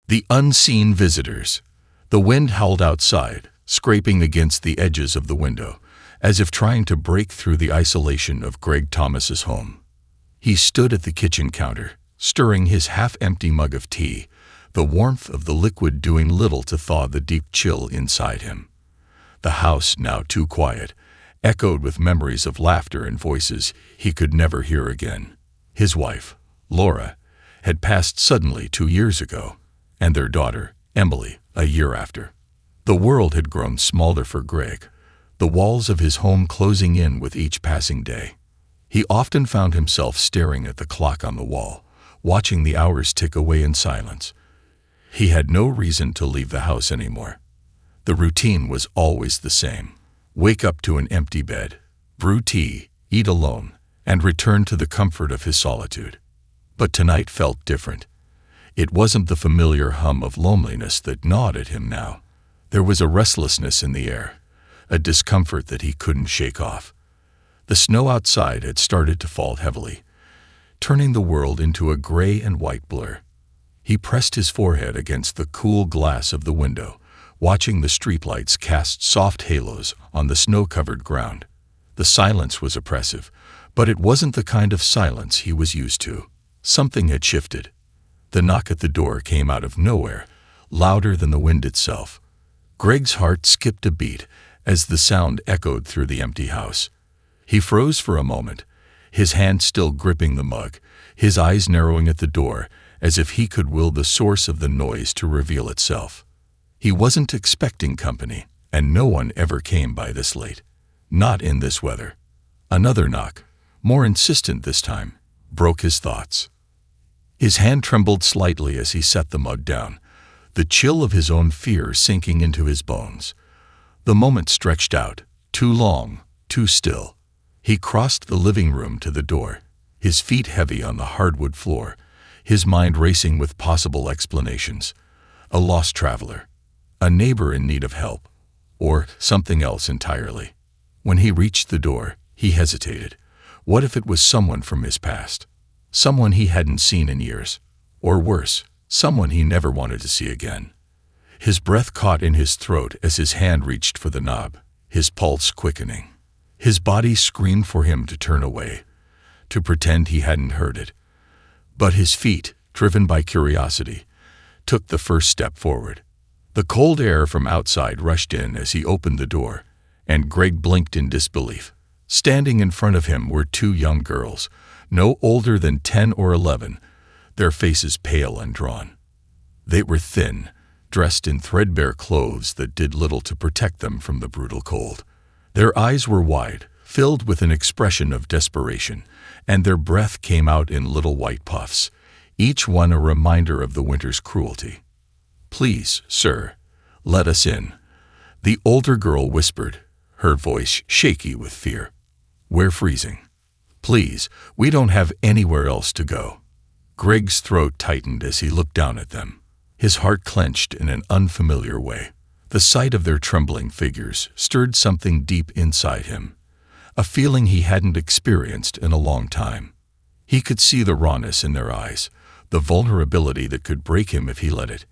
The unseen visitors. The wind howled outside, scraping against the edges of the window, as if trying to break through the isolation of Greg Thomas's home. He stood at the kitchen counter, stirring his half-empty mug of tea, the warmth of the liquid doing little to thaw the deep chill inside him. The house, now too quiet, echoed with memories of laughter and voices he could never hear again. His wife, Laura, had passed suddenly 2 years ago, and their daughter, Emily, a year after. The world had grown smaller for Greg, the walls of his home closing in with each passing day. He often found himself staring at the clock on the wall, watching the hours tick away in silence. He had no reason to leave the house anymore. The routine was always the same. Wake up to an empty bed, brew tea, eat alone, and return to the comfort of his solitude. But tonight felt different. It wasn't the familiar hum of loneliness that gnawed at him now. There was a restlessness in the air, a discomfort that he couldn't shake off. The snow outside had started to fall heavily, turning the world into a gray and white blur. He pressed his forehead against the cool glass of the window, watching the streetlights cast soft halos on the snow-covered ground. The silence was oppressive, but it wasn't the kind of silence he was used to. Something had shifted. The knock at the door came out of nowhere, louder than the wind itself. Greg's heart skipped a beat as the sound echoed through the empty house. He froze for a moment, his hand still gripping the mug, his eyes narrowing at the door as if he could will the source of the noise to reveal itself. He wasn't expecting company, and no one ever came by this late. Not in this weather. Another knock, more insistent this time, broke his thoughts. His hand trembled slightly as he set the mug down, the chill of his own fear sinking into his bones. The moment stretched out, too long, too still. He crossed the living room to the door, his feet heavy on the hardwood floor, his mind racing with possible explanations. A lost traveler, a neighbor in need of help, or something else entirely. When he reached the door, he hesitated. What if it was someone from his past? Someone he hadn't seen in years, or worse, someone he never wanted to see again. His breath caught in his throat as his hand reached for the knob, his pulse quickening. His body screamed for him to turn away, to pretend he hadn't heard it. But his feet, driven by curiosity, took the first step forward. The cold air from outside rushed in as he opened the door, and Greg blinked in disbelief. Standing in front of him were 2 young girls, no older than 10 or 11, their faces pale and drawn. They were thin, dressed in threadbare clothes that did little to protect them from the brutal cold. Their eyes were wide, filled with an expression of desperation, and their breath came out in little white puffs, each one a reminder of the winter's cruelty. "Please, sir, let us in," the older girl whispered, her voice shaky with fear. "We're freezing. Please, we don't have anywhere else to go." Greg's throat tightened as he looked down at them. His heart clenched in an unfamiliar way. The sight of their trembling figures stirred something deep inside him, a feeling he hadn't experienced in a long time. He could see the rawness in their eyes, the vulnerability that could break him if he let it.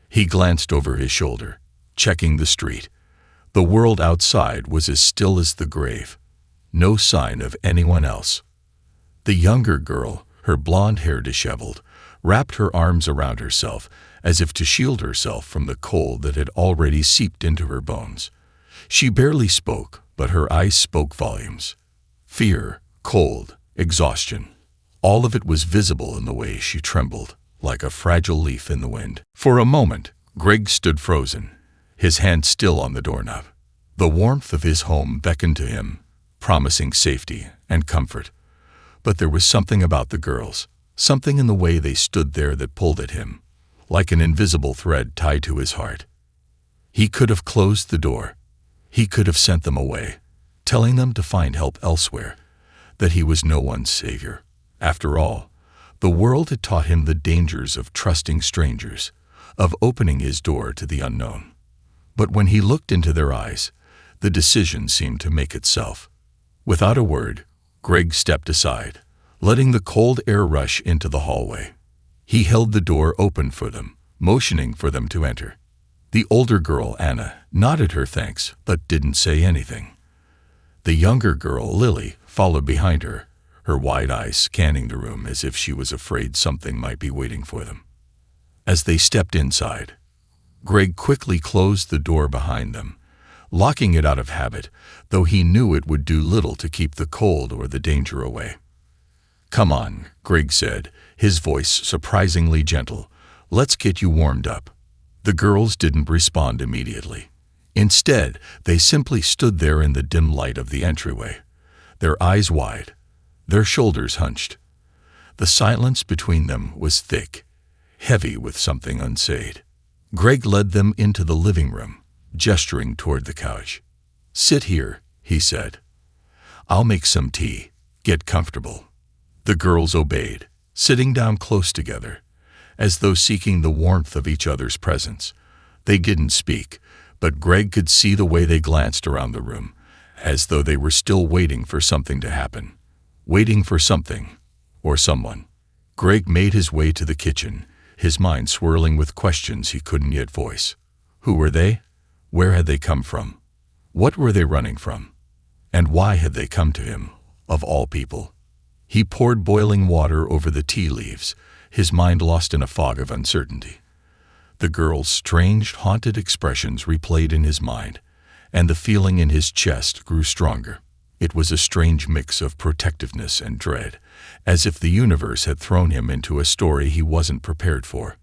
He glanced over his shoulder, checking the street. The world outside was as still as the grave. No sign of anyone else. The younger girl, her blonde hair disheveled, wrapped her arms around herself as if to shield herself from the cold that had already seeped into her bones. She barely spoke, but her eyes spoke volumes. Fear, cold, exhaustion. All of it was visible in the way she trembled, like a fragile leaf in the wind. For a moment, Greg stood frozen, his hand still on the doorknob. The warmth of his home beckoned to him, promising safety and comfort. But there was something about the girls, something in the way they stood there that pulled at him, like an invisible thread tied to his heart. He could have closed the door. He could have sent them away, telling them to find help elsewhere, that he was no one's savior. After all, the world had taught him the dangers of trusting strangers, of opening his door to the unknown. But when he looked into their eyes, the decision seemed to make itself. Without a word, Greg stepped aside, letting the cold air rush into the hallway. He held the door open for them, motioning for them to enter. The older girl, Anna, nodded her thanks but didn't say anything. The younger girl, Lily, followed behind her, her wide eyes scanning the room as if she was afraid something might be waiting for them. As they stepped inside, Greg quickly closed the door behind them, locking it out of habit, though he knew it would do little to keep the cold or the danger away. "Come on," Greg said, his voice surprisingly gentle. "Let's get you warmed up." The girls didn't respond immediately. Instead, they simply stood there in the dim light of the entryway, their eyes wide, their shoulders hunched. The silence between them was thick, heavy with something unsaid. Greg led them into the living room, gesturing toward the couch. "Sit here," he said. "I'll make some tea. Get comfortable." The girls obeyed, sitting down close together, as though seeking the warmth of each other's presence. They didn't speak, but Greg could see the way they glanced around the room, as though they were still waiting for something to happen. Waiting for something, or someone. Greg made his way to the kitchen, his mind swirling with questions he couldn't yet voice. Who were they? Where had they come from? What were they running from? And why had they come to him, of all people? He poured boiling water over the tea leaves, his mind lost in a fog of uncertainty. The girl's strange, haunted expressions replayed in his mind, and the feeling in his chest grew stronger. It was a strange mix of protectiveness and dread, as if the universe had thrown him into a story he wasn't prepared for.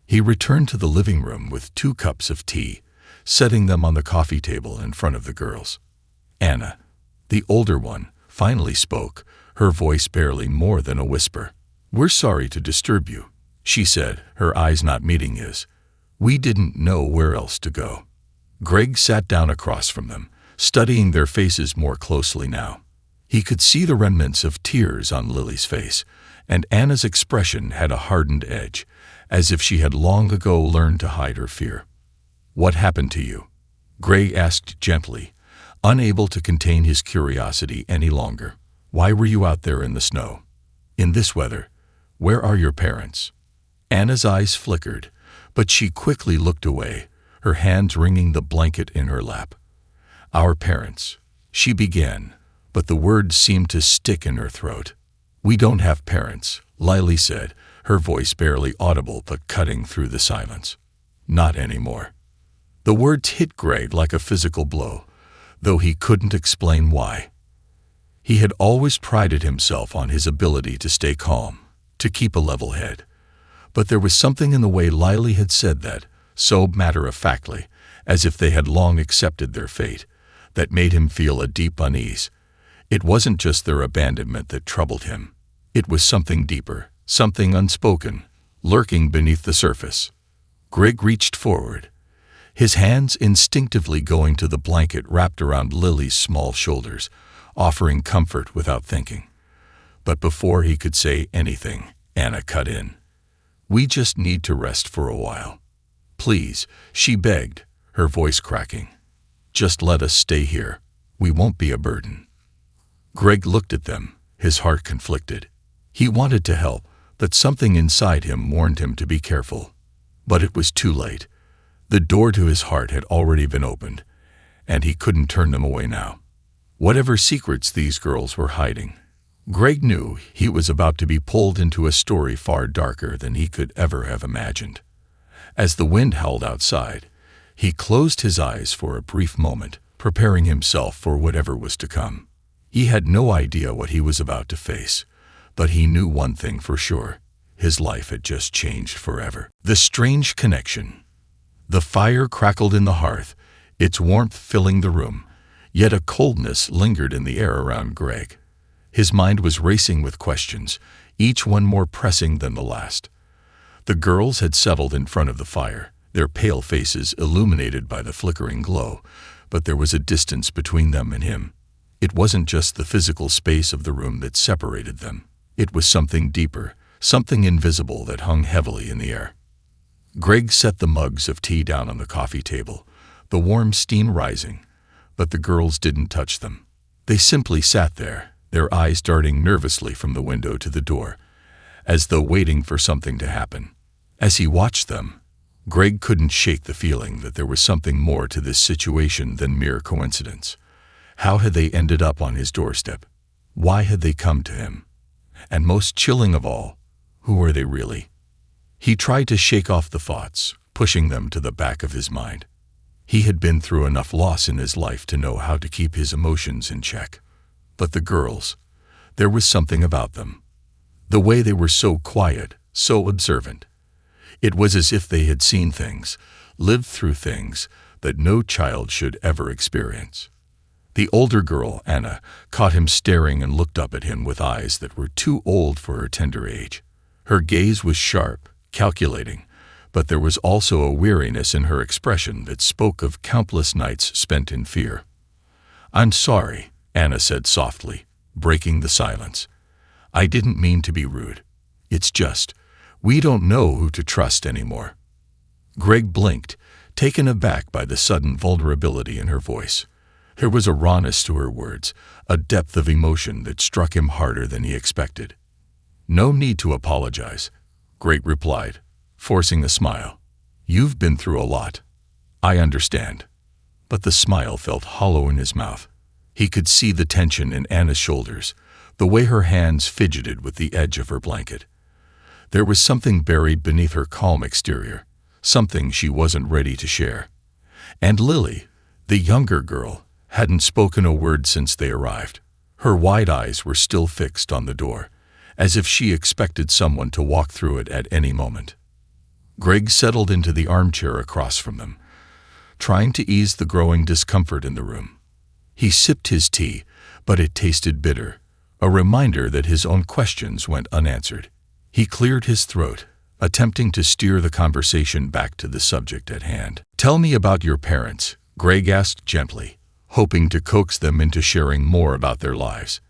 He returned to the living room with 2 cups of tea, setting them on the coffee table in front of the girls. Anna, the older one, finally spoke, her voice barely more than a whisper. "We're sorry to disturb you," she said, her eyes not meeting his. "We didn't know where else to go." Greg sat down across from them, studying their faces more closely now. He could see the remnants of tears on Lily's face, and Anna's expression had a hardened edge, as if she had long ago learned to hide her fear. "What happened to you?" Greg asked gently, unable to contain his curiosity any longer. "Why were you out there in the snow? In this weather? Where are your parents?" Anna's eyes flickered, but she quickly looked away, her hands wringing the blanket in her lap. "Our parents," she began, but the words seemed to stick in her throat. "We don't have parents," Lily said, her voice barely audible but cutting through the silence. "Not anymore." The words hit Greg like a physical blow, though he couldn't explain why. He had always prided himself on his ability to stay calm, to keep a level head. But there was something in the way Lily had said that, so matter-of-factly, as if they had long accepted their fate, that made him feel a deep unease. It wasn't just their abandonment that troubled him. It was something deeper, something unspoken, lurking beneath the surface. Greg reached forward, his hands instinctively going to the blanket wrapped around Lily's small shoulders, offering comfort without thinking. But before he could say anything, Anna cut in. "We just need to rest for a while. Please," she begged, her voice cracking. "Just let us stay here. We won't be a burden." Greg looked at them, his heart conflicted. He wanted to help, but something inside him warned him to be careful. But it was too late. The door to his heart had already been opened, and he couldn't turn them away now. Whatever secrets these girls were hiding, Greg knew he was about to be pulled into a story far darker than he could ever have imagined. As the wind howled outside, he closed his eyes for a brief moment, preparing himself for whatever was to come. He had no idea what he was about to face, but he knew one thing for sure. His life had just changed forever. The strange connection. The fire crackled in the hearth, its warmth filling the room, yet a coldness lingered in the air around Greg. His mind was racing with questions, each one more pressing than the last. The girls had settled in front of the fire, their pale faces illuminated by the flickering glow, but there was a distance between them and him. It wasn't just the physical space of the room that separated them. It was something deeper, something invisible that hung heavily in the air. Greg set the mugs of tea down on the coffee table, the warm steam rising, but the girls didn't touch them. They simply sat there, their eyes darting nervously from the window to the door, as though waiting for something to happen. As he watched them, Greg couldn't shake the feeling that there was something more to this situation than mere coincidence. How had they ended up on his doorstep? Why had they come to him? And most chilling of all, who were they really? He tried to shake off the thoughts, pushing them to the back of his mind. He had been through enough loss in his life to know how to keep his emotions in check. But the girls, there was something about them. The way they were so quiet, so observant. It was as if they had seen things, lived through things that no child should ever experience. The older girl, Anna, caught him staring and looked up at him with eyes that were too old for her tender age. Her gaze was sharp, calculating, but there was also a weariness in her expression that spoke of countless nights spent in fear. "I'm sorry," Anna said softly, breaking the silence. "I didn't mean to be rude. It's just, we don't know who to trust anymore." Greg blinked, taken aback by the sudden vulnerability in her voice. There was a rawness to her words, a depth of emotion that struck him harder than he expected. "No need to apologize," Greg replied, forcing a smile. "You've been through a lot. I understand." But the smile felt hollow in his mouth. He could see the tension in Anna's shoulders, the way her hands fidgeted with the edge of her blanket. There was something buried beneath her calm exterior, something she wasn't ready to share. And Lily, the younger girl, hadn't spoken a word since they arrived. Her wide eyes were still fixed on the door, as if she expected someone to walk through it at any moment. Greg settled into the armchair across from them, trying to ease the growing discomfort in the room. He sipped his tea, but it tasted bitter, a reminder that his own questions went unanswered. He cleared his throat, attempting to steer the conversation back to the subject at hand. "Tell me about your parents," Greg asked gently, hoping to coax them into sharing more about their lives.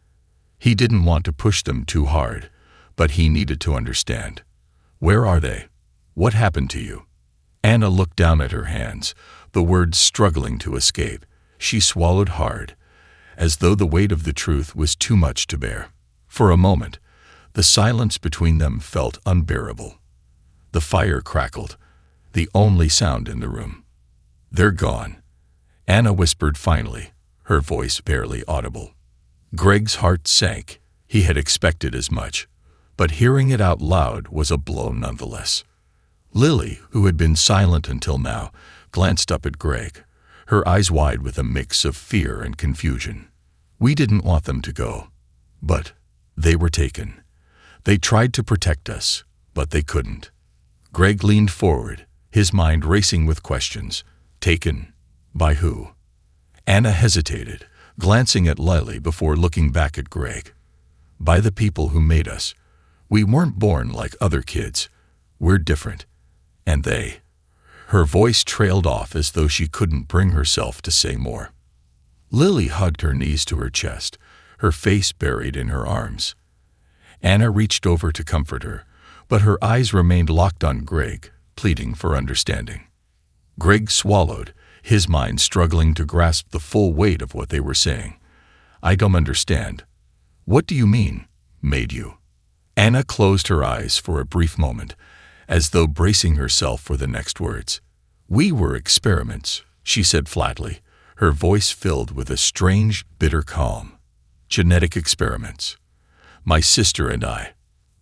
He didn't want to push them too hard, but he needed to understand. "Where are they? What happened to you?" Anna looked down at her hands, the words struggling to escape. She swallowed hard, as though the weight of the truth was too much to bear. For a moment, the silence between them felt unbearable. The fire crackled, the only sound in the room. "They're gone," Anna whispered finally, her voice barely audible. Greg's heart sank. He had expected as much, but hearing it out loud was a blow nonetheless. Lily, who had been silent until now, glanced up at Greg, her eyes wide with a mix of fear and confusion. "We didn't want them to go, but they were taken. They tried to protect us, but they couldn't." Greg leaned forward, his mind racing with questions. "Taken? By who?" Anna hesitated, glancing at Lily before looking back at Greg. "By the people who made us. We weren't born like other kids. We're different. And they—" Her voice trailed off as though she couldn't bring herself to say more. Lily hugged her knees to her chest, her face buried in her arms. Anna reached over to comfort her, but her eyes remained locked on Greg, pleading for understanding. Greg swallowed, his mind struggling to grasp the full weight of what they were saying. "I don't understand. What do you mean, made you?" Anna closed her eyes for a brief moment, as though bracing herself for the next words. "We were experiments," she said flatly, her voice filled with a strange, bitter calm. "Genetic experiments. My sister and I.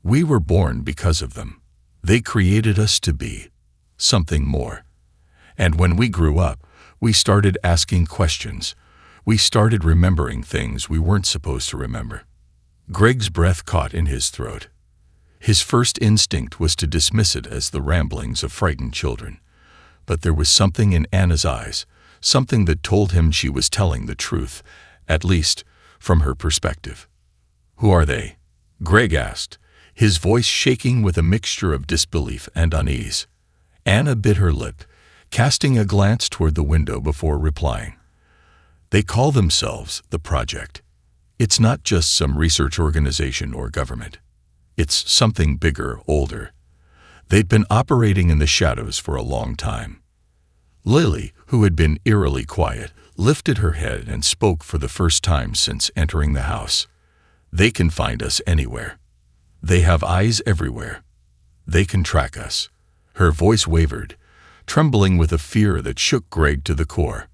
We were born because of them. They created us to be something more. And when we grew up, we started asking questions. We started remembering things we weren't supposed to remember." Greg's breath caught in his throat. His first instinct was to dismiss it as the ramblings of frightened children. But there was something in Anna's eyes, something that told him she was telling the truth, at least from her perspective. "Who are they?" Greg asked, his voice shaking with a mixture of disbelief and unease. Anna bit her lip, casting a glance toward the window before replying. "They call themselves the Project. It's not just some research organization or government. It's something bigger, older. They'd been operating in the shadows for a long time." Lily, who had been eerily quiet, lifted her head and spoke for the first time since entering the house. "They can find us anywhere. They have eyes everywhere. They can track us." Her voice wavered, trembling with a fear that shook Greg to the core.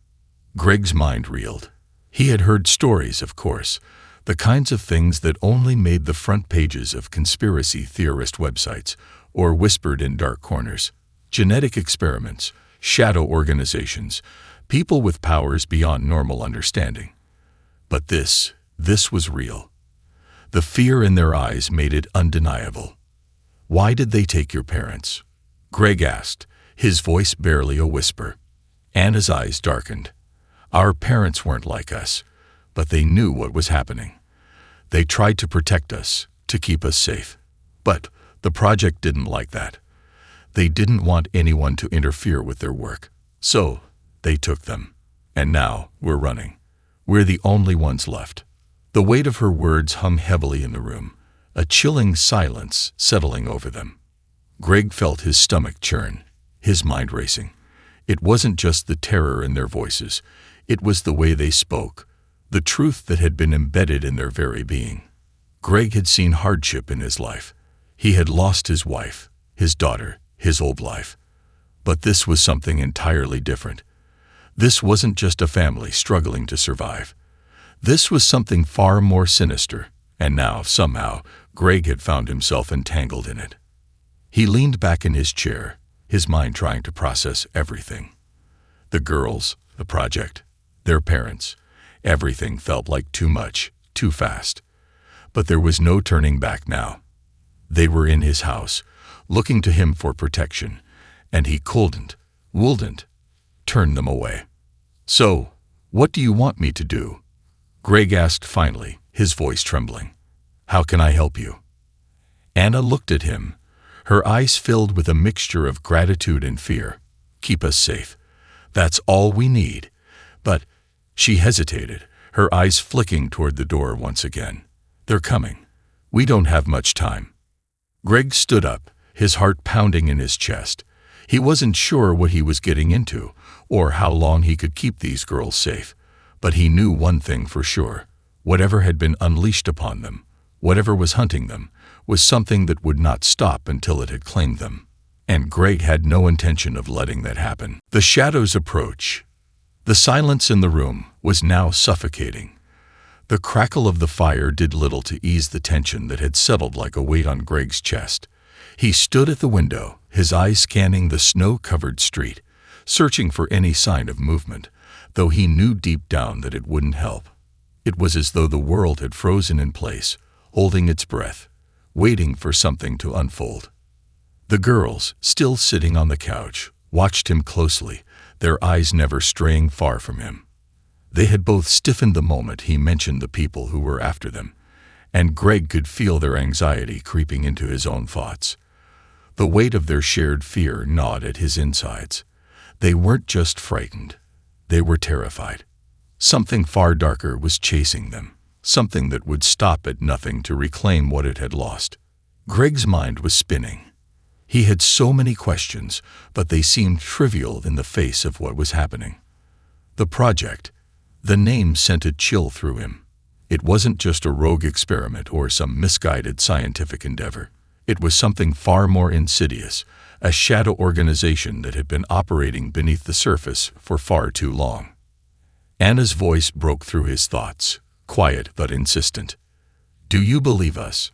Greg's mind reeled. He had heard stories, of course, the kinds of things that only made the front pages of conspiracy theorist websites or whispered in dark corners. Genetic experiments, shadow organizations, people with powers beyond normal understanding. But this was real. The fear in their eyes made it undeniable. "Why did they take your parents?" Greg asked, his voice barely a whisper. Anna's eyes darkened. "Our parents weren't like us, but they knew what was happening. They tried to protect us, to keep us safe. But the project didn't like that. They didn't want anyone to interfere with their work. So they took them. And now we're running. We're the only ones left." The weight of her words hung heavily in the room, a chilling silence settling over them. Greg felt his stomach churn, his mind racing. It wasn't just the terror in their voices. It was the way they spoke, the truth that had been embedded in their very being. Greg had seen hardship in his life. He had lost his wife, his daughter, his old life. But this was something entirely different. This wasn't just a family struggling to survive. This was something far more sinister, and now, somehow, Greg had found himself entangled in it. He leaned back in his chair, his mind trying to process everything. The girls, the project, their parents, everything felt like too much, too fast. But there was no turning back now. They were in his house, looking to him for protection, and he wouldn't turn them away. "So, what do you want me to do?" Greg asked finally, his voice trembling. "How can I help you?" Anna looked at him, her eyes filled with a mixture of gratitude and fear. "Keep us safe. That's all we need." But she hesitated, her eyes flicking toward the door once again. "They're coming. We don't have much time." Greg stood up, his heart pounding in his chest. He wasn't sure what he was getting into, or how long he could keep these girls safe. But he knew one thing for sure. Whatever had been unleashed upon them, whatever was hunting them, was something that would not stop until it had claimed them. And Greg had no intention of letting that happen. The shadows approach. The silence in the room was now suffocating. The crackle of the fire did little to ease the tension that had settled like a weight on Greg's chest. He stood at the window, his eyes scanning the snow-covered street, searching for any sign of movement, though he knew deep down that it wouldn't help. It was as though the world had frozen in place, holding its breath, waiting for something to unfold. The girls, still sitting on the couch, watched him closely, their eyes never straying far from him. They had both stiffened the moment he mentioned the people who were after them, and Greg could feel their anxiety creeping into his own thoughts. The weight of their shared fear gnawed at his insides. They weren't just frightened. They were terrified. Something far darker was chasing them, something that would stop at nothing to reclaim what it had lost. Greg's mind was spinning. He had so many questions, but they seemed trivial in the face of what was happening. The project, the name sent a chill through him. It wasn't just a rogue experiment or some misguided scientific endeavor. It was something far more insidious, a shadow organization that had been operating beneath the surface for far too long. Anna's voice broke through his thoughts, quiet but insistent. "Do you believe us?"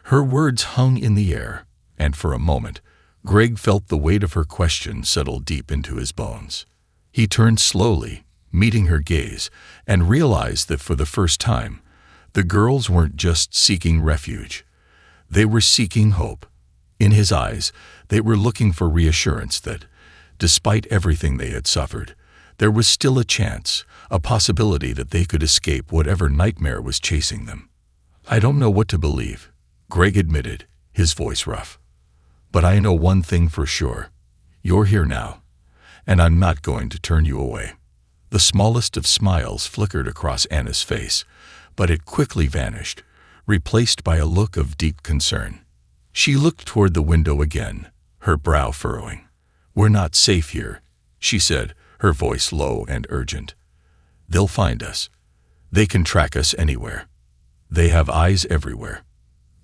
Her words hung in the air, and for a moment, Greg felt the weight of her question settle deep into his bones. He turned slowly, meeting her gaze, and realized that for the first time, the girls weren't just seeking refuge. They were seeking hope. In his eyes, they were looking for reassurance that, despite everything they had suffered, there was still a chance, a possibility that they could escape whatever nightmare was chasing them. "I don't know what to believe," Greg admitted, his voice rough. "But I know one thing for sure. You're here now, and I'm not going to turn you away." The smallest of smiles flickered across Anna's face, but it quickly vanished, replaced by a look of deep concern. She looked toward the window again, her brow furrowing. "We're not safe here," she said, her voice low and urgent. "They'll find us. They can track us anywhere. They have eyes everywhere."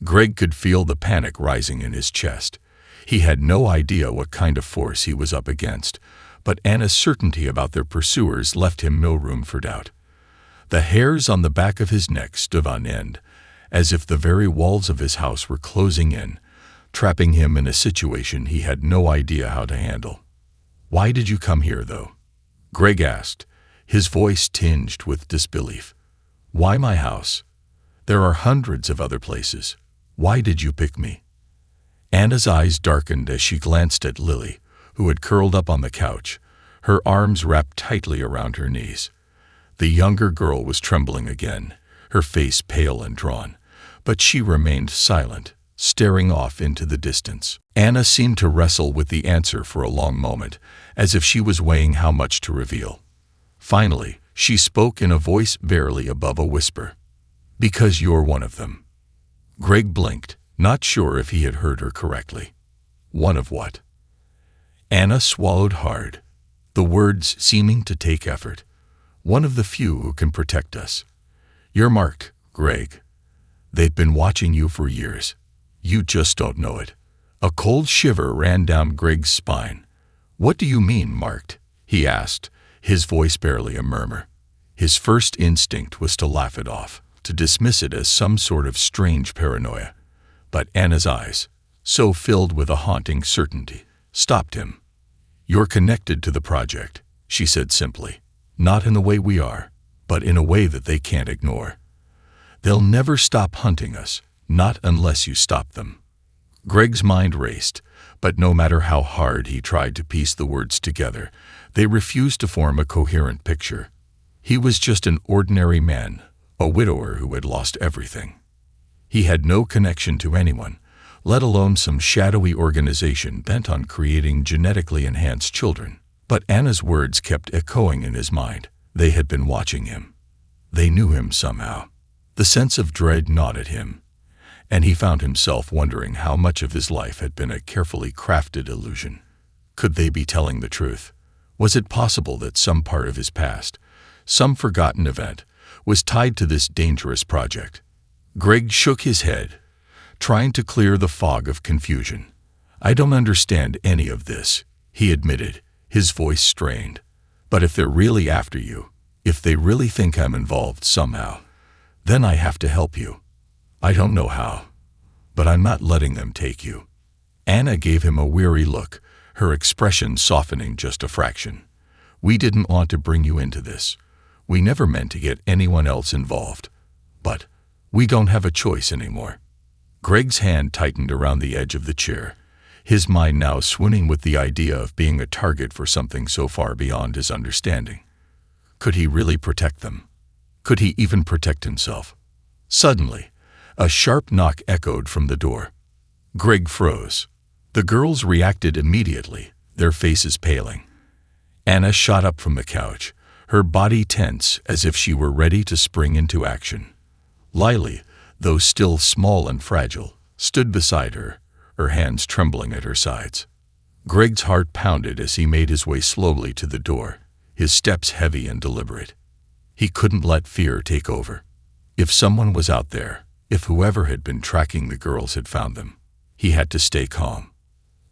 Greg could feel the panic rising in his chest. He had no idea what kind of force he was up against, but Anna's certainty about their pursuers left him no room for doubt. The hairs on the back of his neck stood on end, as if the very walls of his house were closing in, trapping him in a situation he had no idea how to handle. "Why did you come here, though?" Greg asked, his voice tinged with disbelief. "Why my house? There are hundreds of other places. Why did you pick me?" Anna's eyes darkened as she glanced at Lily, who had curled up on the couch, her arms wrapped tightly around her knees. The younger girl was trembling again, her face pale and drawn, but she remained silent, staring off into the distance. Anna seemed to wrestle with the answer for a long moment, as if she was weighing how much to reveal. Finally, she spoke in a voice barely above a whisper. "Because you're one of them." Greg blinked, not sure if he had heard her correctly. "One of what?" Anna swallowed hard, the words seeming to take effort. "One of the few who can protect us. You're marked, Greg. They've been watching you for years. You just don't know it." A cold shiver ran down Greg's spine. "What do you mean, marked?" he asked, his voice barely a murmur. His first instinct was to laugh it off, to dismiss it as some sort of strange paranoia. But Anna's eyes, so filled with a haunting certainty, stopped him. "You're connected to the project," she said simply. "Not in the way we are, but in a way that they can't ignore. They'll never stop hunting us, not unless you stop them." Greg's mind raced, but no matter how hard he tried to piece the words together, they refused to form a coherent picture. He was just an ordinary man, a widower who had lost everything. He had no connection to anyone, let alone some shadowy organization bent on creating genetically enhanced children. But Anna's words kept echoing in his mind. They had been watching him. They knew him somehow. The sense of dread gnawed at him, and he found himself wondering how much of his life had been a carefully crafted illusion. Could they be telling the truth? Was it possible that some part of his past, some forgotten event, was tied to this dangerous project? Greg shook his head, trying to clear the fog of confusion. "I don't understand any of this," he admitted, his voice strained. "But if they're really after you, if they really think I'm involved somehow, then I have to help you. I don't know how, but I'm not letting them take you." Anna gave him a weary look, her expression softening just a fraction. "We didn't want to bring you into this. We never meant to get anyone else involved. But we don't have a choice anymore." Greg's hand tightened around the edge of the chair, his mind now swimming with the idea of being a target for something so far beyond his understanding. Could he really protect them? Could he even protect himself? Suddenly, a sharp knock echoed from the door. Greg froze. The girls reacted immediately, their faces paling. Anna shot up from the couch, her body tense as if she were ready to spring into action. Lily, though still small and fragile, stood beside her, her hands trembling at her sides. Greg's heart pounded as he made his way slowly to the door, his steps heavy and deliberate. He couldn't let fear take over. If someone was out there, if whoever had been tracking the girls had found them, he had to stay calm.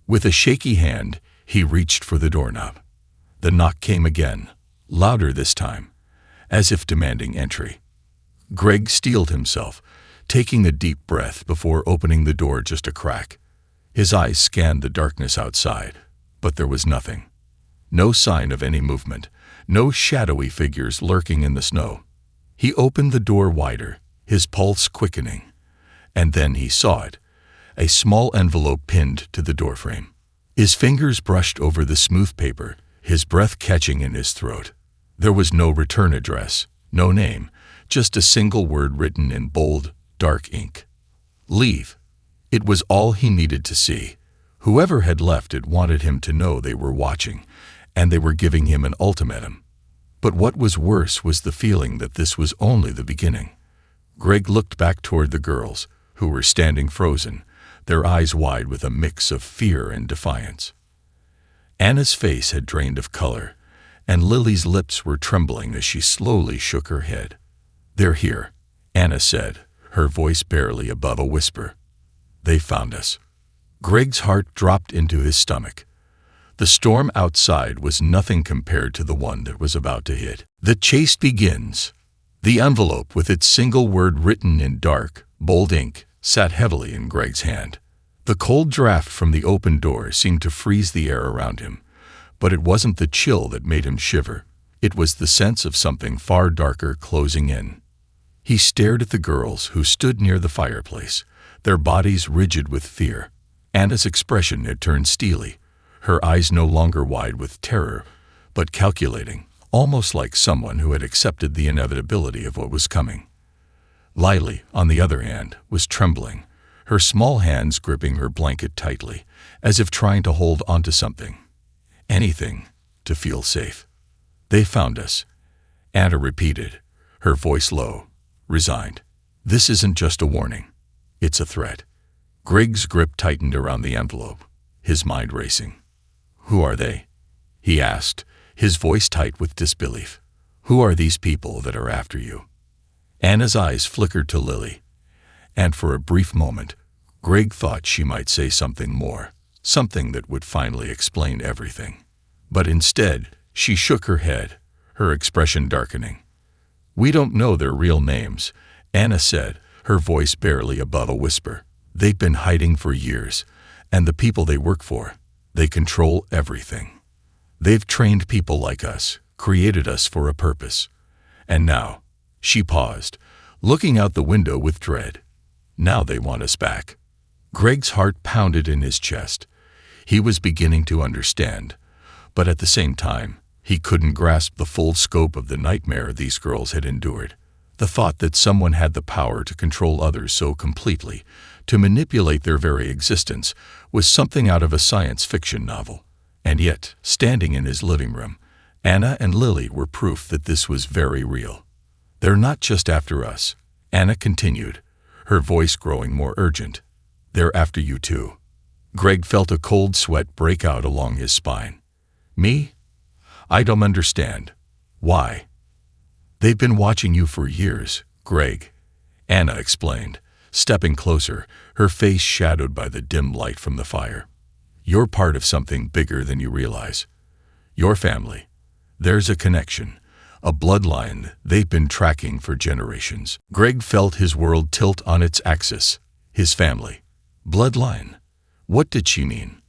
With a shaky hand, he reached for the doorknob. The knock came again, louder this time, as if demanding entry. Greg steeled himself, taking a deep breath before opening the door just a crack. His eyes scanned the darkness outside, but there was nothing. No sign of any movement, no shadowy figures lurking in the snow. He opened the door wider, his pulse quickening, and then he saw it, a small envelope pinned to the doorframe. His fingers brushed over the smooth paper, his breath catching in his throat. There was no return address, no name, just a single word written in bold, dark ink. Leave. It was all he needed to see. Whoever had left it wanted him to know they were watching, and they were giving him an ultimatum. But what was worse was the feeling that this was only the beginning. Greg looked back toward the girls, who were standing frozen, their eyes wide with a mix of fear and defiance. Anna's face had drained of color, and Lily's lips were trembling as she slowly shook her head. "They're here," Anna said, her voice barely above a whisper. "They found us." Greg's heart dropped into his stomach. The storm outside was nothing compared to the one that was about to hit. The chase begins. The envelope, with its single word written in dark, bold ink, sat heavily in Greg's hand. The cold draft from the open door seemed to freeze the air around him, but it wasn't the chill that made him shiver. It was the sense of something far darker closing in. He stared at the girls who stood near the fireplace, their bodies rigid with fear. Anna's expression had turned steely, her eyes no longer wide with terror, but calculating, almost like someone who had accepted the inevitability of what was coming. Lily, on the other hand, was trembling, her small hands gripping her blanket tightly, as if trying to hold onto something. Anything to feel safe. "They found us," Anna repeated, her voice low, resigned. "This isn't just a warning. It's a threat." Greg's grip tightened around the envelope, his mind racing. "Who are they?" he asked, his voice tight with disbelief. "Who are these people that are after you?" Anna's eyes flickered to Lily, and for a brief moment, Greg thought she might say something more, something that would finally explain everything. But instead, she shook her head, her expression darkening. "We don't know their real names," Anna said, her voice barely above a whisper. "They've been hiding for years, and the people they work for, they control everything. They've trained people like us, created us for a purpose. And now," she paused, looking out the window with dread, "now they want us back." Greg's heart pounded in his chest. He was beginning to understand, but at the same time, he couldn't grasp the full scope of the nightmare these girls had endured. The thought that someone had the power to control others so completely, to manipulate their very existence, was something out of a science fiction novel. And yet, standing in his living room, Anna and Lily were proof that this was very real. "They're not just after us," Anna continued, her voice growing more urgent. "They're after you too." Greg felt a cold sweat break out along his spine. "Me? I don't understand. Why?" "They've been watching you for years, Greg," Anna explained, stepping closer, her face shadowed by the dim light from the fire. "You're part of something bigger than you realize. Your family. There's a connection, a bloodline they've been tracking for generations." Greg felt his world tilt on its axis. His family. Bloodline. What did she mean?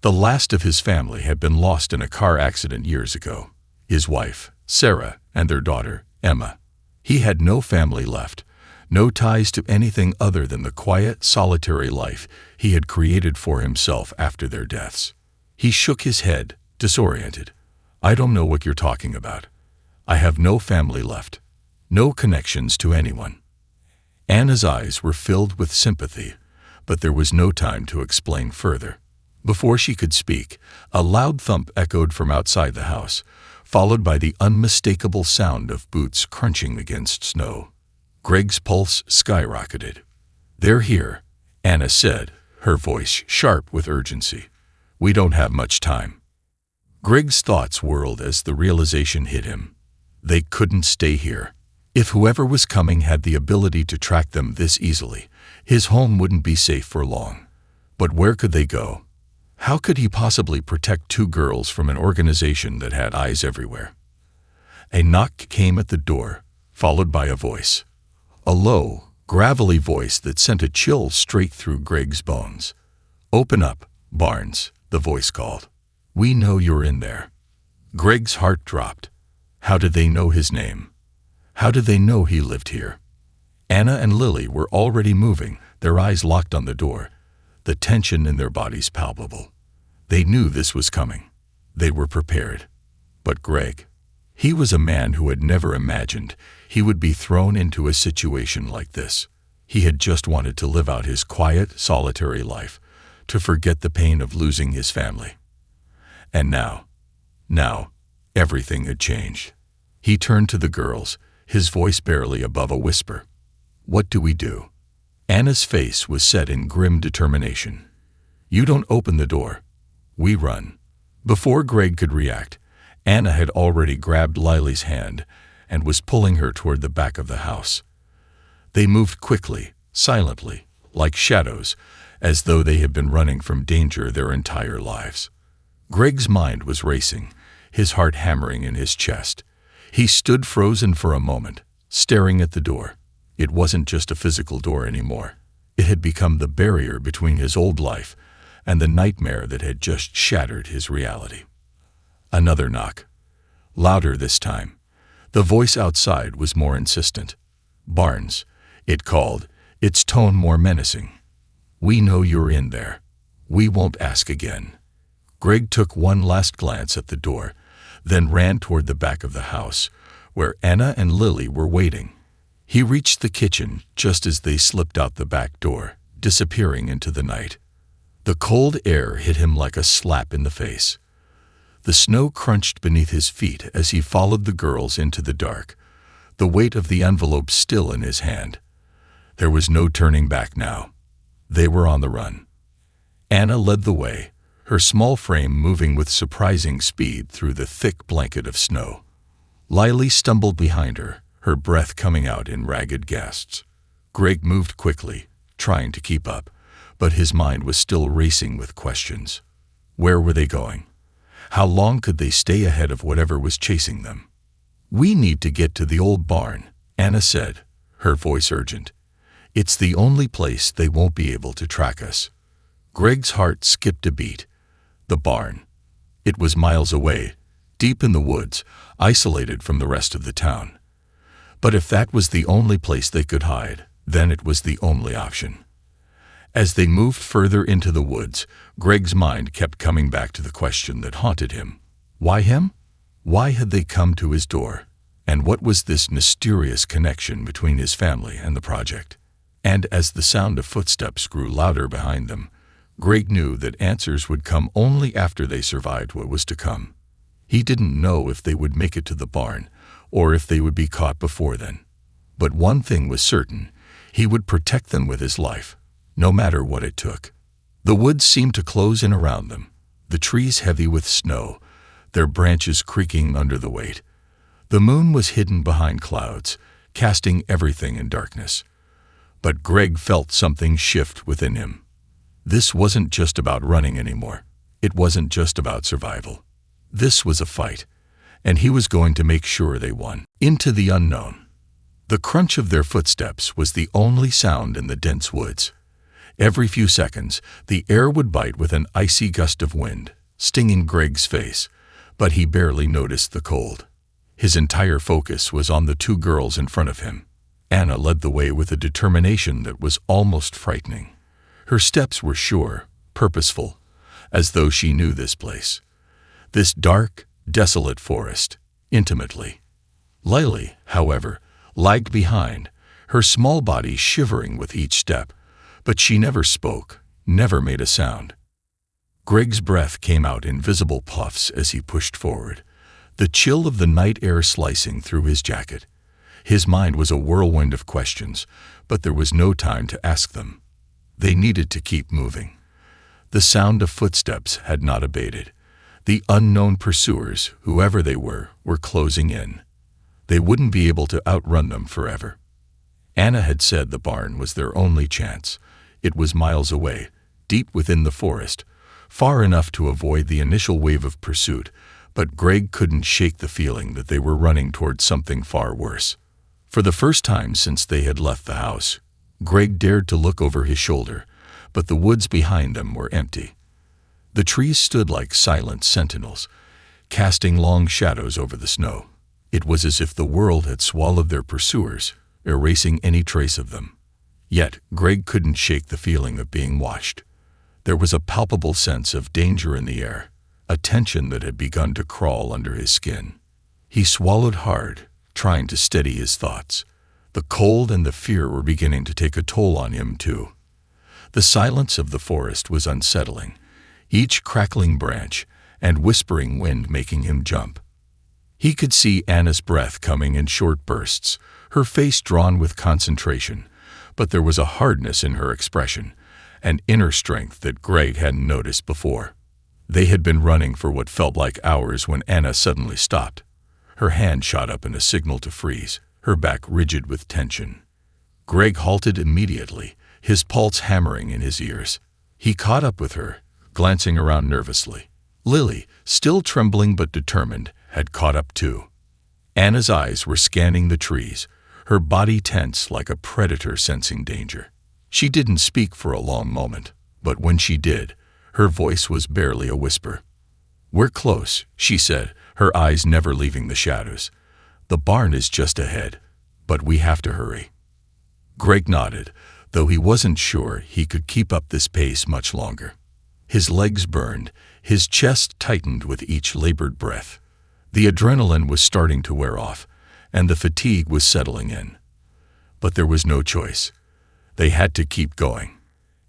The last of his family had been lost in a car accident years ago. His wife, Sarah, and their daughter, Emma. He had no family left, no ties to anything other than the quiet, solitary life he had created for himself after their deaths. He shook his head, disoriented. "I don't know what you're talking about. I have no family left, no connections to anyone." Anna's eyes were filled with sympathy, but there was no time to explain further. Before she could speak, a loud thump echoed from outside the house, followed by the unmistakable sound of boots crunching against snow. Greg's pulse skyrocketed. "They're here," Anna said, her voice sharp with urgency. "We don't have much time." Greg's thoughts whirled as the realization hit him. They couldn't stay here. If whoever was coming had the ability to track them this easily, his home wouldn't be safe for long. But where could they go? How could he possibly protect two girls from an organization that had eyes everywhere? A knock came at the door, followed by a voice. A low, gravelly voice that sent a chill straight through Greg's bones. "Open up, Barnes," the voice called. "We know you're in there." Greg's heart dropped. How did they know his name? How did they know he lived here? Anna and Lily were already moving, their eyes locked on the door, the tension in their bodies palpable. They knew this was coming. They were prepared. But Greg, he was a man who had never imagined he would be thrown into a situation like this. He had just wanted to live out his quiet, solitary life, to forget the pain of losing his family. And now, everything had changed. He turned to the girls, his voice barely above a whisper. "What do we do?" Anna's face was set in grim determination. "You don't open the door. We run." Before Greg could react, Anna had already grabbed Lily's hand and was pulling her toward the back of the house. They moved quickly, silently, like shadows, as though they had been running from danger their entire lives. Greg's mind was racing, his heart hammering in his chest. He stood frozen for a moment, staring at the door. It wasn't just a physical door anymore. It had become the barrier between his old life and the nightmare that had just shattered his reality. Another knock. Louder this time. The voice outside was more insistent. "Barnes," it called, its tone more menacing. "We know you're in there. We won't ask again." Greg took one last glance at the door, then ran toward the back of the house, where Anna and Lily were waiting. He reached the kitchen just as they slipped out the back door, disappearing into the night. The cold air hit him like a slap in the face. The snow crunched beneath his feet as he followed the girls into the dark, the weight of the envelope still in his hand. There was no turning back now. They were on the run. Anna led the way, her small frame moving with surprising speed through the thick blanket of snow. Lily stumbled behind her, her breath coming out in ragged gasps. Greg moved quickly, trying to keep up, but his mind was still racing with questions. Where were they going? How long could they stay ahead of whatever was chasing them? "We need to get to the old barn," Anna said, her voice urgent. "It's the only place they won't be able to track us." Greg's heart skipped a beat. The barn. It was miles away, deep in the woods, isolated from the rest of the town. But if that was the only place they could hide, then it was the only option. As they moved further into the woods, Greg's mind kept coming back to the question that haunted him. Why him? Why had they come to his door? And what was this mysterious connection between his family and the project? And as the sound of footsteps grew louder behind them, Greg knew that answers would come only after they survived what was to come. He didn't know if they would make it to the barn, or if they would be caught before then. But one thing was certain: he would protect them with his life, no matter what it took. The woods seemed to close in around them, the trees heavy with snow, their branches creaking under the weight. The moon was hidden behind clouds, casting everything in darkness. But Greg felt something shift within him. This wasn't just about running anymore. It wasn't just about survival. This was a fight, and he was going to make sure they won. Into the unknown. The crunch of their footsteps was the only sound in the dense woods. Every few seconds, the air would bite with an icy gust of wind, stinging Greg's face, but he barely noticed the cold. His entire focus was on the two girls in front of him. Anna led the way with a determination that was almost frightening. Her steps were sure, purposeful, as though she knew this place, this dark, desolate forest, intimately. Lily, however, lagged behind, her small body shivering with each step, but she never spoke, never made a sound. Greg's breath came out in visible puffs as he pushed forward, the chill of the night air slicing through his jacket. His mind was a whirlwind of questions, but there was no time to ask them. They needed to keep moving. The sound of footsteps had not abated. The unknown pursuers, whoever they were closing in. They wouldn't be able to outrun them forever. Anna had said the barn was their only chance. It was miles away, deep within the forest, far enough to avoid the initial wave of pursuit, but Greg couldn't shake the feeling that they were running towards something far worse. For the first time since they had left the house, Greg dared to look over his shoulder, but the woods behind them were empty. The trees stood like silent sentinels, casting long shadows over the snow. It was as if the world had swallowed their pursuers, erasing any trace of them. Yet Greg couldn't shake the feeling of being watched. There was a palpable sense of danger in the air, a tension that had begun to crawl under his skin. He swallowed hard, trying to steady his thoughts. The cold and the fear were beginning to take a toll on him too. The silence of the forest was unsettling, each crackling branch and whispering wind making him jump. He could see Anna's breath coming in short bursts, her face drawn with concentration, but there was a hardness in her expression, an inner strength that Greg hadn't noticed before. They had been running for what felt like hours when Anna suddenly stopped. Her hand shot up in a signal to freeze, her back rigid with tension. Greg halted immediately, his pulse hammering in his ears. He caught up with her, glancing around nervously. Lily, still trembling but determined, had caught up too. Anna's eyes were scanning the trees, her body tense like a predator sensing danger. She didn't speak for a long moment, but when she did, her voice was barely a whisper. "We're close," she said, her eyes never leaving the shadows. "The barn is just ahead, but we have to hurry." Greg nodded, though he wasn't sure he could keep up this pace much longer. His legs burned, his chest tightened with each labored breath. The adrenaline was starting to wear off, and the fatigue was settling in. But there was no choice. They had to keep going.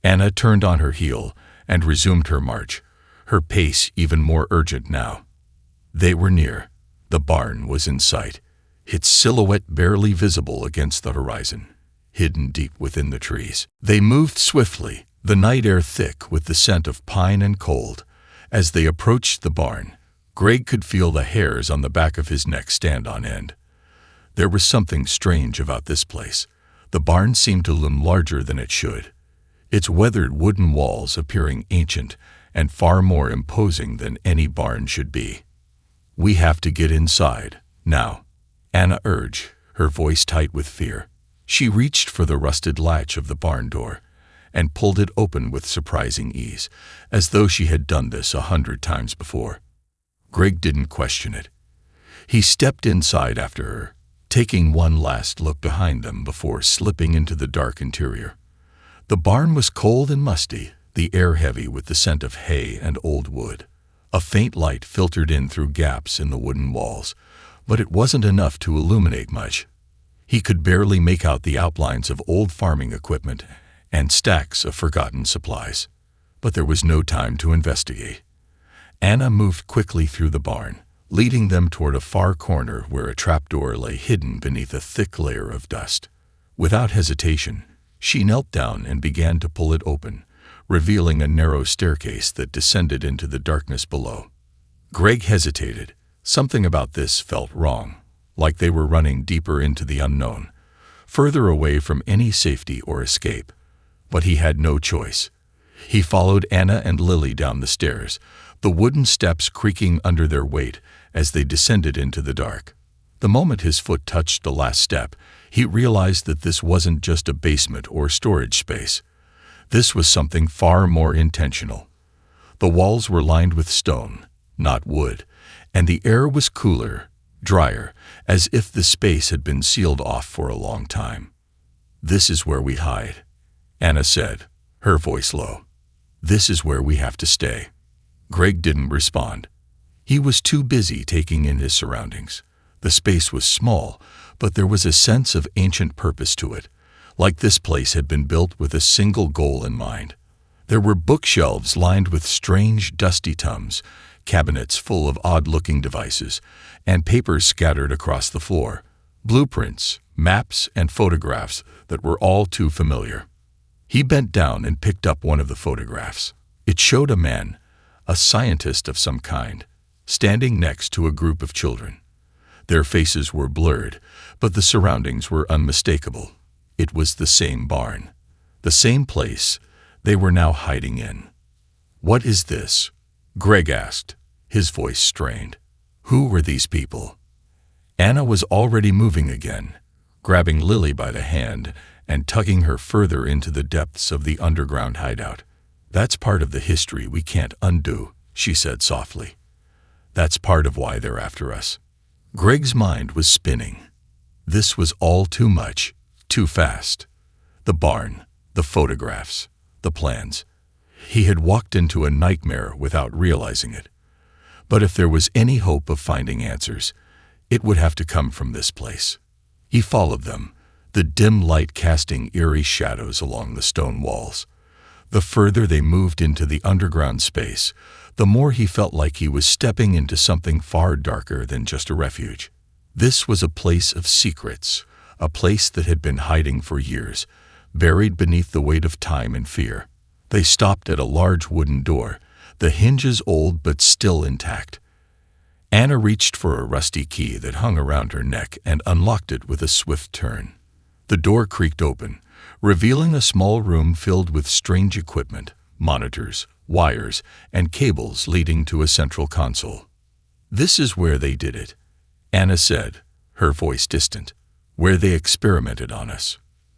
Anna turned on her heel and resumed her march, her pace even more urgent now. They were near. The barn was in sight, its silhouette barely visible against the horizon, hidden deep within the trees. They moved swiftly, the night air thick with the scent of pine and cold. As they approached the barn, Greg could feel the hairs on the back of his neck stand on end. There was something strange about this place. The barn seemed to loom larger than it should, its weathered wooden walls appearing ancient and far more imposing than any barn should be. "We have to get inside, now," Anna urged, her voice tight with fear. She reached for the rusted latch of the barn door and pulled it open with surprising ease, as though she had done this 100 times before. Greg didn't question it. He stepped inside after her, taking one last look behind them before slipping into the dark interior. The barn was cold and musty, the air heavy with the scent of hay and old wood. A faint light filtered in through gaps in the wooden walls, but it wasn't enough to illuminate much. He could barely make out the outlines of old farming equipment and stacks of forgotten supplies. But there was no time to investigate. Anna moved quickly through the barn, leading them toward a far corner where a trapdoor lay hidden beneath a thick layer of dust. Without hesitation, she knelt down and began to pull it open, revealing a narrow staircase that descended into the darkness below. Greg hesitated. Something about this felt wrong, like they were running deeper into the unknown, further away from any safety or escape. But he had no choice. He followed Anna and Lily down the stairs, the wooden steps creaking under their weight as they descended into the dark. The moment his foot touched the last step, he realized that this wasn't just a basement or storage space. This was something far more intentional. The walls were lined with stone, not wood, and the air was cooler, drier, as if the space had been sealed off for a long time. "This is where we hide," Anna said, her voice low. "This is where we have to stay." Greg didn't respond. He was too busy taking in his surroundings. The space was small, but there was a sense of ancient purpose to it, like this place had been built with a single goal in mind. There were bookshelves lined with strange, dusty tomes, cabinets full of odd-looking devices, and papers scattered across the floor, blueprints, maps, and photographs that were all too familiar. He bent down and picked up one of the photographs. It showed a man, a scientist of some kind, standing next to a group of children. Their faces were blurred, but the surroundings were unmistakable. It was the same barn, the same place they were now hiding in. "What is this?" Greg asked, his voice strained. Who were these people? Anna was already moving again, grabbing Lily by the hand and tugging her further into the depths of the underground hideout. "That's part of the history we can't undo," she said softly. "That's part of why they're after us." Greg's mind was spinning. This was all too much, too fast. The barn, the photographs, the plans. He had walked into a nightmare without realizing it. But if there was any hope of finding answers, it would have to come from this place. He followed them, the dim light casting eerie shadows along the stone walls. The further they moved into the underground space, the more he felt like he was stepping into something far darker than just a refuge. This was a place of secrets, a place that had been hiding for years, buried beneath the weight of time and fear. They stopped at a large wooden door, the hinges old but still intact. Anna reached for a rusty key that hung around her neck and unlocked it with a swift turn. The door creaked open, revealing a small room filled with strange equipment, monitors, wires, and cables leading to a central console. "This is where they did it," Anna said, her voice distant. "Where they experimented on us."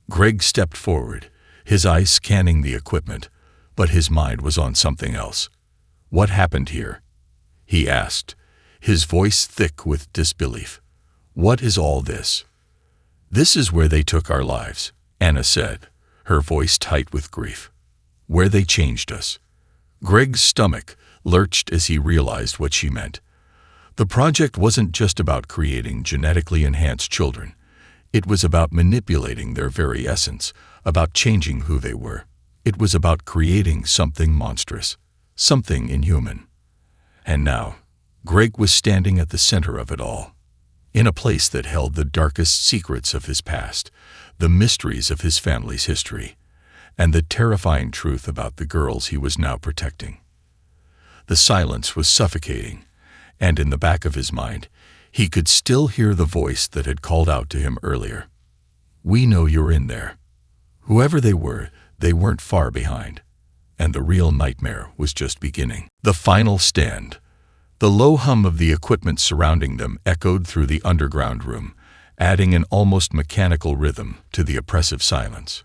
Greg stepped forward, his eyes scanning the equipment, but his mind was on something else. "What happened here?" he asked, his voice thick with disbelief. "What is all this?" "This is where they took our lives," Anna said, her voice tight with grief. "Where they changed us." Greg's stomach lurched as he realized what she meant. The project wasn't just about creating genetically enhanced children. It was about manipulating their very essence, about changing who they were. It was about creating something monstrous, something inhuman. And now, Greg was standing at the center of it all, in a place that held the darkest secrets of his past, the mysteries of his family's history, and the terrifying truth about the girls he was now protecting. The silence was suffocating, and in the back of his mind, he could still hear the voice that had called out to him earlier. "We know you're in there." Whoever they weren't far behind, and the real nightmare was just beginning. The final stand. The low hum of the equipment surrounding them echoed through the underground room, adding an almost mechanical rhythm to the oppressive silence.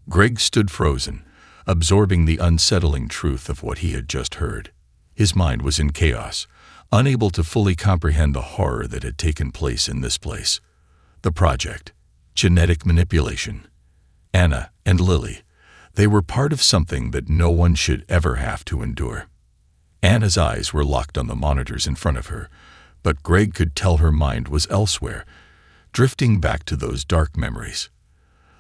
Greg stood frozen, absorbing the unsettling truth of what he had just heard. His mind was in chaos, unable to fully comprehend the horror that had taken place in this place. The project, genetic manipulation. Anna and Lily, they were part of something that no one should ever have to endure. Anna's eyes were locked on the monitors in front of her, but Greg could tell her mind was elsewhere, drifting back to those dark memories.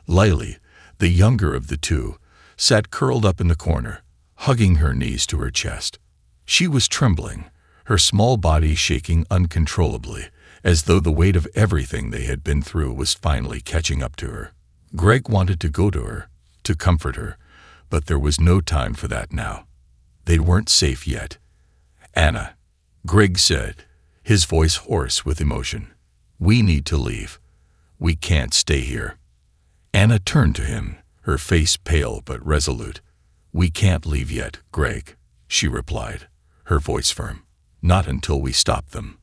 Lily, the younger of the two, sat curled up in the corner, hugging her knees to her chest. She was trembling, her small body shaking uncontrollably, as though the weight of everything they had been through was finally catching up to her. Greg wanted to go to her, to comfort her, but there was no time for that now. They weren't safe yet. "Anna," Greg said, his voice hoarse with emotion, "we need to leave. We can't stay here." Anna turned to him, her face pale but resolute. "We can't leave yet, Greg," she replied, her voice firm. "Not until we stop them."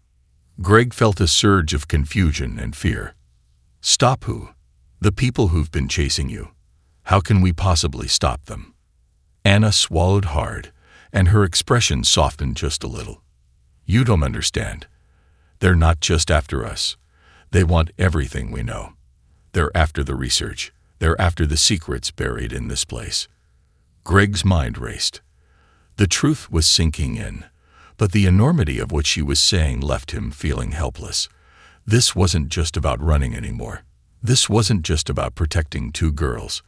Greg felt a surge of confusion and fear. "Stop who?" "The people who've been chasing you. How can we possibly stop them?" Anna swallowed hard, and her expression softened just a little. "You don't understand. They're not just after us. They want everything we know. They're after the research. They're after the secrets buried in this place." Greg's mind raced. The truth was sinking in, but the enormity of what she was saying left him feeling helpless. This wasn't just about running anymore. This wasn't just about protecting two girls.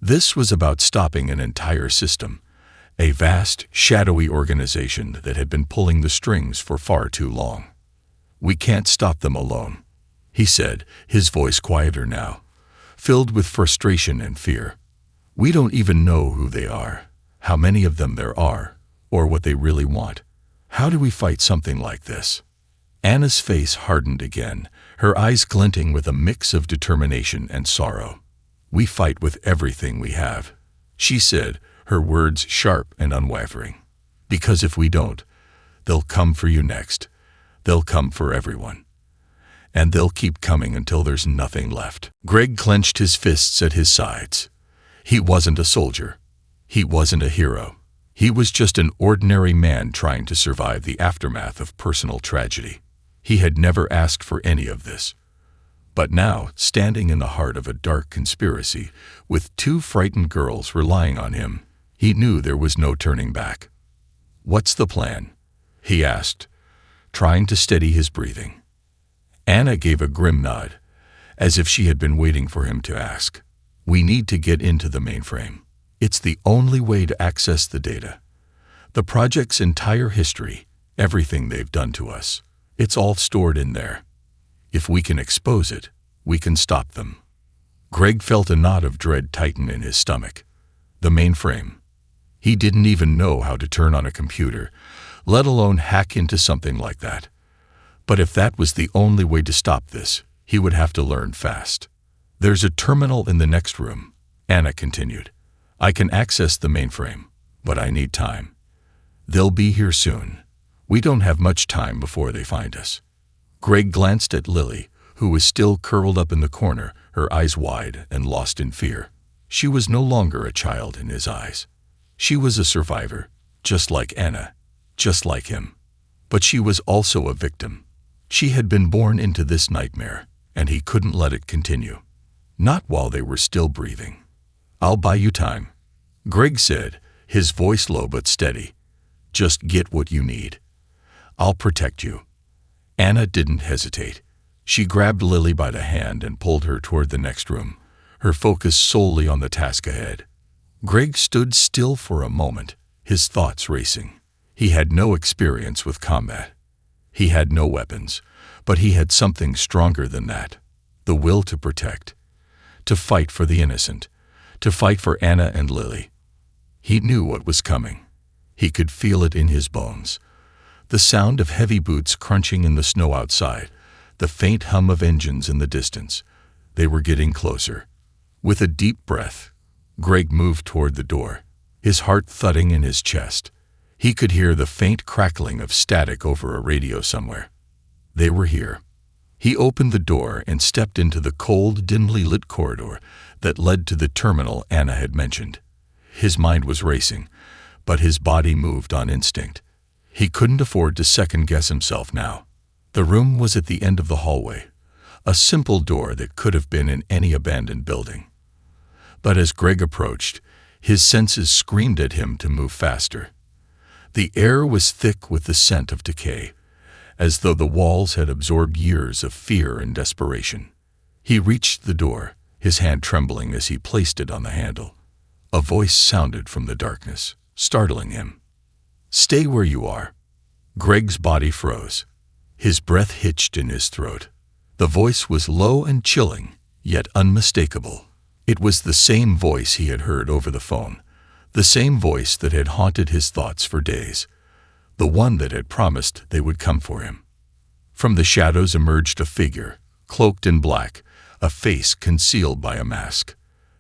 This was about stopping an entire system, a vast, shadowy organization that had been pulling the strings for far too long. "We can't stop them alone," he said, his voice quieter now, filled with frustration and fear. "We don't even know who they are, how many of them there are, or what they really want. How do we fight something like this?" Anna's face hardened again, her eyes glinting with a mix of determination and sorrow. "We fight with everything we have," she said, her words sharp and unwavering. "Because if we don't, they'll come for you next. They'll come for everyone. And they'll keep coming until there's nothing left." Greg clenched his fists at his sides. He wasn't a soldier. He wasn't a hero. He was just an ordinary man trying to survive the aftermath of personal tragedy. He had never asked for any of this. But now, standing in the heart of a dark conspiracy, with two frightened girls relying on him, he knew there was no turning back. "What's the plan?" he asked, trying to steady his breathing. Anna gave a grim nod, as if she had been waiting for him to ask. "We need to get into the mainframe. It's the only way to access the data. The project's entire history, everything they've done to us, it's all stored in there. If we can expose it, we can stop them." Greg felt a knot of dread tighten in his stomach. The mainframe. He didn't even know how to turn on a computer, let alone hack into something like that. But if that was the only way to stop this, he would have to learn fast. "There's a terminal in the next room," Anna continued. "I can access the mainframe, But I need time. They'll be here soon. We don't have much time before they find us. Greg glanced at Lily, who was still curled up in the corner, her eyes wide and lost in fear. She was no longer a child in his eyes. She was a survivor, just like Anna, just like him. But she was also a victim. She had been born into this nightmare, and he couldn't let it continue. Not while they were still breathing. "I'll buy you time," Greg said, his voice low but steady. "Just get what you need. I'll protect you." Anna didn't hesitate. She grabbed Lily by the hand and pulled her toward the next room, her focus solely on the task ahead. Greg stood still for a moment, his thoughts racing. He had no experience with combat. He had no weapons, but he had something stronger than that. The will to protect. To fight for the innocent. To fight for Anna and Lily. He knew what was coming. He could feel it in his bones. The sound of heavy boots crunching in the snow outside. The faint hum of engines in the distance. They were getting closer. With a deep breath, Greg moved toward the door, his heart thudding in his chest. He could hear the faint crackling of static over a radio somewhere. They were here. He opened the door and stepped into the cold, dimly lit corridor that led to the terminal Anna had mentioned. His mind was racing, but his body moved on instinct. He couldn't afford to second-guess himself now. The room was at the end of the hallway, a simple door that could have been in any abandoned building. But as Greg approached, his senses screamed at him to move faster. The air was thick with the scent of decay, as though the walls had absorbed years of fear and desperation. He reached the door, his hand trembling as he placed it on the handle. A voice sounded from the darkness, startling him. "Stay where you are." Greg's body froze. His breath hitched in his throat. The voice was low and chilling, yet unmistakable. It was the same voice he had heard over the phone, the same voice that had haunted his thoughts for days, the one that had promised they would come for him. From the shadows emerged a figure, cloaked in black, a face concealed by a mask.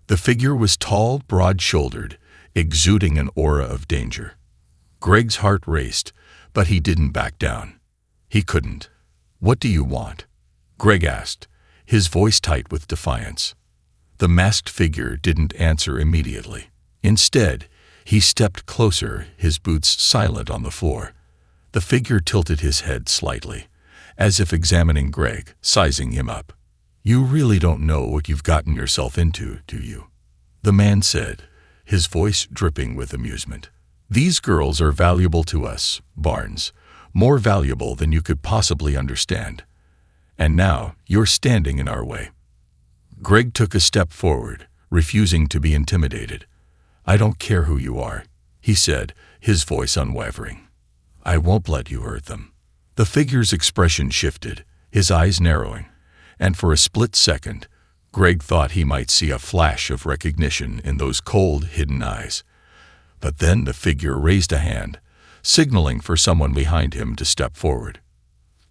The figure was tall, broad-shouldered, exuding an aura of danger. Greg's heart raced, but he didn't back down. He couldn't. "What do you want?" Greg asked, his voice tight with defiance. The masked figure didn't answer immediately. Instead, he stepped closer, his boots silent on the floor. The figure tilted his head slightly, as if examining Greg, sizing him up. "You really don't know what you've gotten yourself into, do you?" the man said, his voice dripping with amusement. "These girls are valuable to us, Barnes, more valuable than you could possibly understand. And now you're standing in our way." Greg took a step forward, refusing to be intimidated. "I don't care who you are," he said, his voice unwavering. "I won't let you hurt them." The figure's expression shifted, his eyes narrowing, and for a split second, Greg thought he might see a flash of recognition in those cold, hidden eyes. But then the figure raised a hand, signaling for someone behind him to step forward.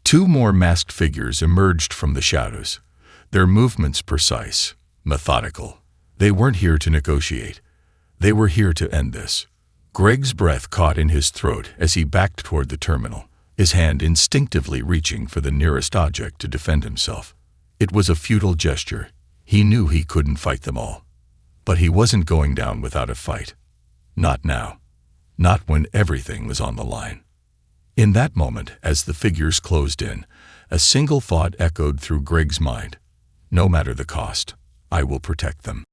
Two more masked figures emerged from the shadows, their movements precise, methodical. They weren't here to negotiate. They were here to end this. Greg's breath caught in his throat as he backed toward the terminal, his hand instinctively reaching for the nearest object to defend himself. It was a futile gesture. He knew he couldn't fight them all. But he wasn't going down without a fight. Not now. Not when everything was on the line. In that moment, as the figures closed in, a single thought echoed through Greg's mind. No matter the cost, I will protect them.